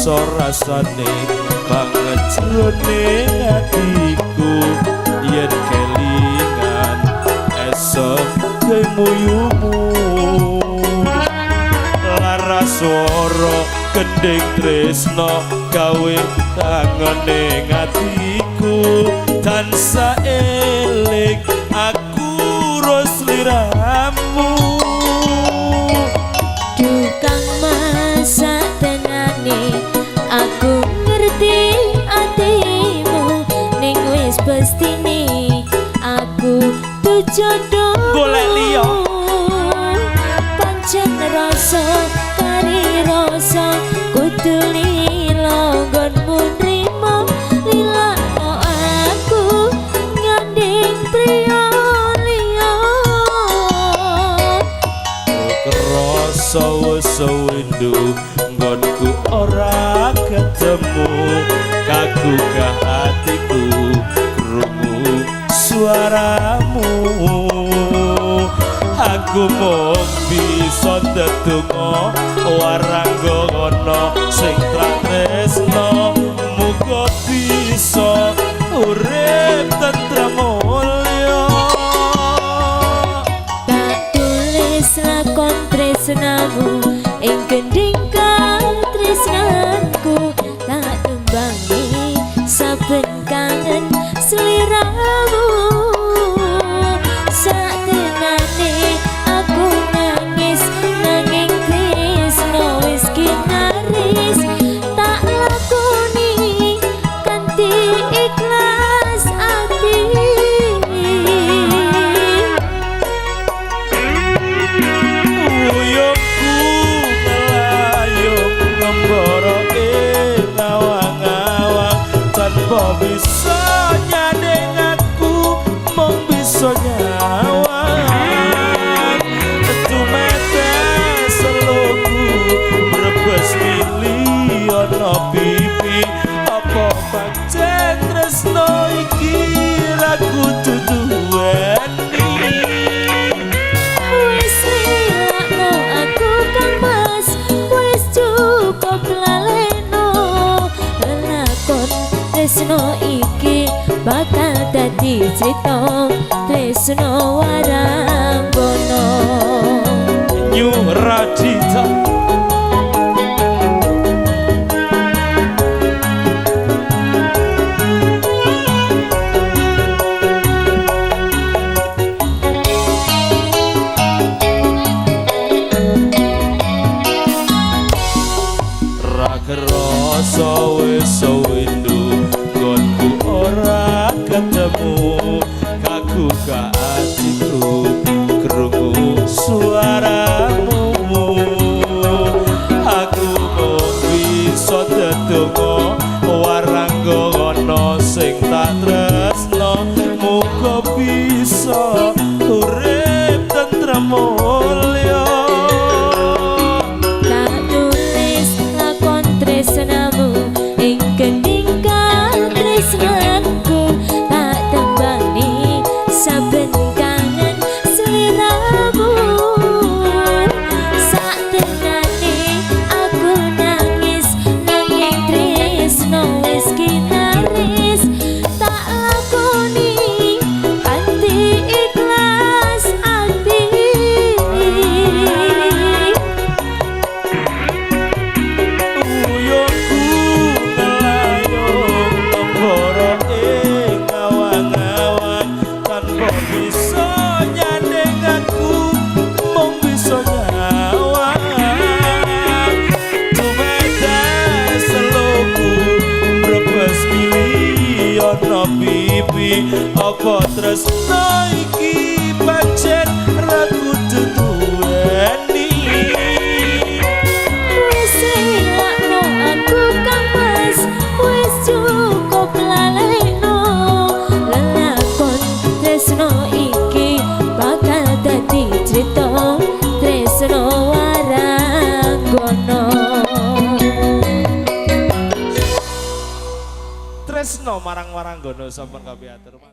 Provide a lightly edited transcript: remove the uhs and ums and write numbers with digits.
rasa rasane banget jroning atiku yen kelingan esok kemuyumu laras swara kending tresno gawe kangen ning atiku tansah eling aku ros liramu Dukang masa tenane aku ngerti atimu ning wis pestine aku tuh jodoh golek liya pancen rasa kari rasa kudu lila nggonmu nrimo lilakno aku nganding priya liya kerasa wis windu nggonku ora ketemu kagugah hatiku krungu suaramu aku mung bisa ndedonga warangga ana sing tresno muga bisa urip tentrem mulya tak tulis lakon tresnamu ing gending tresnanku tak tembangi saben kangen sliramu satenane aku nangis nanging tresno wis kinaris tak lakoni kanthi ikhlas ati uyukku melayung ngembara ing awang-awang tanpa bisa nyadeng aku mung bisa nyawang tumetes seluku brebes mili ana pipi apa pancen tresno iki ra kudu duweni wis lilakno aku Kang Mas wis cukup laleno lakon tresno iki bakal dadi crita tresno waranggono New Radita rasa wis windu nggonku ora ketemu kagugah atiku krungu suaramu aku mung bisa ndedonga warangga ana sing tak tresno muga bisa urip tentrem mulya tresnamu ing gending tresnanku tak tembani saben kangen sliramu satenane aku nangis nanging tresno wis kinaris tak lakoni kanthi ikhlas ati pipi apa tresno iki pancen ra kudu duweni wis lilakno aku Kang Mas wis cukup laleno lakon tresno iki bakal dadi crita tresno waranggono tresno marang waranggono sampun kabeh atur